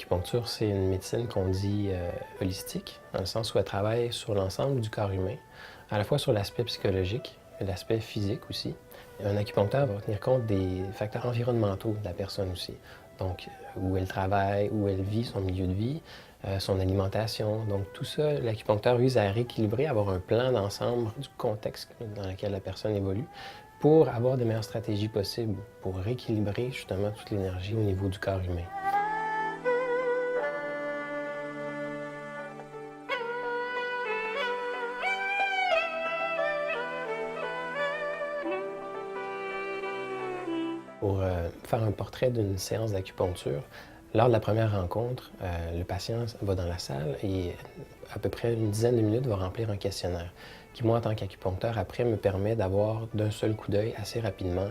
L'acupuncture, c'est une médecine qu'on dit holistique, dans le sens où elle travaille sur l'ensemble du corps humain, à la fois sur l'aspect psychologique et l'aspect physique aussi. Un acupuncteur va tenir compte des facteurs environnementaux de la personne aussi. Donc, où elle travaille, où elle vit, son milieu de vie, son alimentation. Donc, tout ça, l'acupuncteur vise à rééquilibrer, avoir un plan d'ensemble du contexte dans lequel la personne évolue pour avoir des meilleures stratégies possibles, pour rééquilibrer justement toute l'énergie au niveau du corps humain. Pour faire un portrait d'une séance d'acupuncture, lors de la première rencontre, le patient va dans la salle et à peu près une dizaine de minutes va remplir un questionnaire qui, moi, en tant qu'acupuncteur, après, me permet d'avoir d'un seul coup d'œil assez rapidement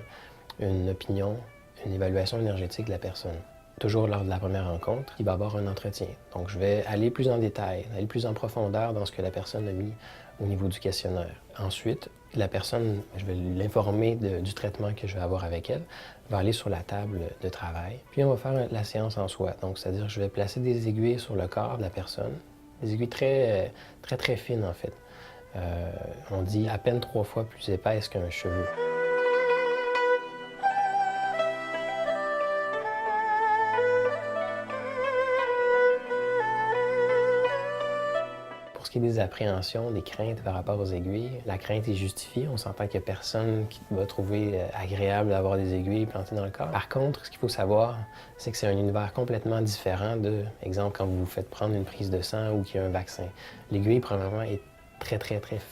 une opinion, une évaluation énergétique de la personne. Toujours lors de la première rencontre, il va y avoir un entretien. Donc, je vais aller plus en détail, aller plus en profondeur dans ce que la personne a mis au niveau du questionnaire. Ensuite, la personne, je vais l'informer du traitement que je vais avoir avec elle, va aller sur la table de travail. Puis, on va faire la séance en soi. Donc, c'est-à-dire que je vais placer des aiguilles sur le corps de la personne, des aiguilles très fines, en fait. On dit à peine 3 fois plus épaisses qu'un cheveu. Pour ce qui est des appréhensions, des craintes par rapport aux aiguilles, la crainte est justifiée. On s'entend qu'il n'y a personne qui va trouver agréable d'avoir des aiguilles plantées dans le corps. Par contre, ce qu'il faut savoir, c'est que c'est un univers complètement différent de, exemple, quand vous vous faites prendre une prise de sang ou qu'il y a un vaccin. L'aiguille, premièrement, est très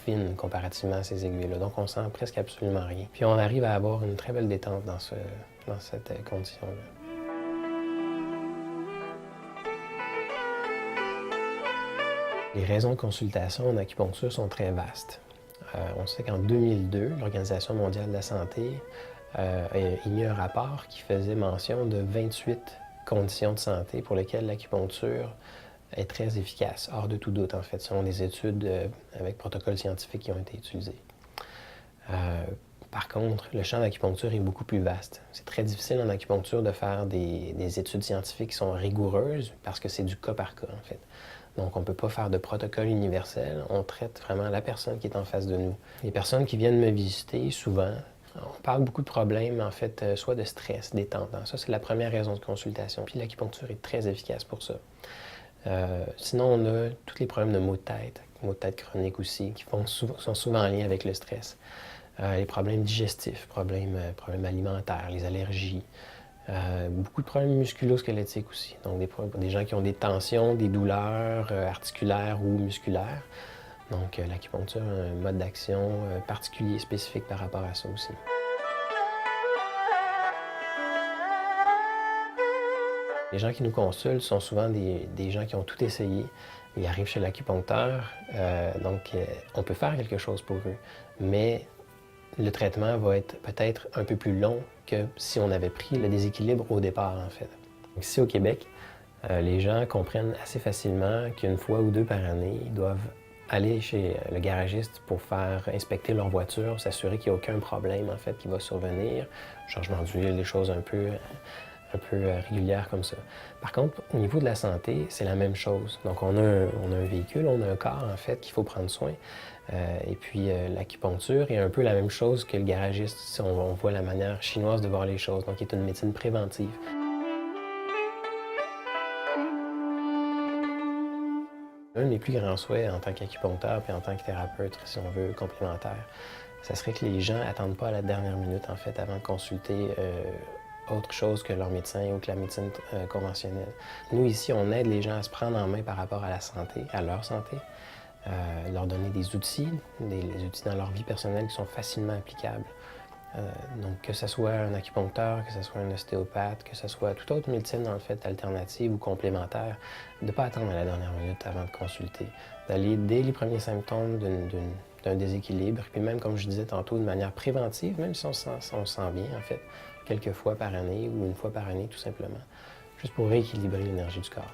fine comparativement à ces aiguilles-là. Donc, on sent presque absolument rien. Puis, on arrive à avoir une très belle détente dans cette condition-là. Les raisons de consultation en acupuncture sont très vastes. On sait qu'en 2002, l'Organisation mondiale de la santé a émis un rapport qui faisait mention de 28 conditions de santé pour lesquelles l'acupuncture est très efficace, hors de tout doute en fait, selon des études avec protocoles scientifiques qui ont été utilisés. Par contre, le champ d'acupuncture est beaucoup plus vaste. C'est très difficile en acupuncture de faire des études scientifiques qui sont rigoureuses parce que c'est du cas par cas en fait. Donc, on ne peut pas faire de protocole universel. On traite vraiment la personne qui est en face de nous. Les personnes qui viennent me visiter, souvent, on parle beaucoup de problèmes, en fait, soit de stress, détente. Ça, c'est la première raison de consultation. Puis l'acupuncture est très efficace pour ça. Sinon, on a tous les problèmes de maux de tête chroniques aussi, qui sont souvent en lien avec le stress. Les problèmes digestifs, problèmes alimentaires, les allergies. Beaucoup de problèmes musculo-squelettiques aussi. Donc, des gens qui ont des tensions, des douleurs articulaires ou musculaires. Donc, l'acupuncture a un mode d'action particulier, spécifique par rapport à ça aussi. Les gens qui nous consultent sont souvent des gens qui ont tout essayé. Ils arrivent chez l'acupuncteur, on peut faire quelque chose pour eux. Mais le traitement va être peut-être un peu plus long que si on avait pris le déséquilibre au départ, en fait. Ici, au Québec, les gens comprennent assez facilement qu'une fois ou deux par année, ils doivent aller chez le garagiste pour faire inspecter leur voiture, s'assurer qu'il n'y a aucun problème, en fait, qui va survenir. Changement d'huile, des choses un peu régulières comme ça. Par contre, au niveau de la santé, c'est la même chose. Donc, on a un véhicule, on a un corps, en fait, qu'il faut prendre soin. Et puis, l'acupuncture est un peu la même chose que le garagiste, si on voit la manière chinoise de voir les choses. Donc, il est une médecine préventive. Un de mes plus grands souhaits en tant qu'acupuncteur et en tant que thérapeute, si on veut, complémentaire, ça serait que les gens n'attendent pas à la dernière minute, en fait, avant de consulter autre chose que leur médecin ou que la médecine conventionnelle. Nous, ici, on aide les gens à se prendre en main par rapport à la santé, à leur santé, leur donner des outils dans leur vie personnelle qui sont facilement applicables. Donc, que ce soit un acupuncteur, que ce soit un ostéopathe, que ce soit toute autre médecine, en fait, alternative ou complémentaire, de ne pas attendre à la dernière minute avant de consulter, d'aller dès les premiers symptômes d'un déséquilibre, puis même, comme je disais tantôt, de manière préventive, même si on se sent bien, en fait, quelques fois par année ou une fois par année, tout simplement, juste pour rééquilibrer l'énergie du corps.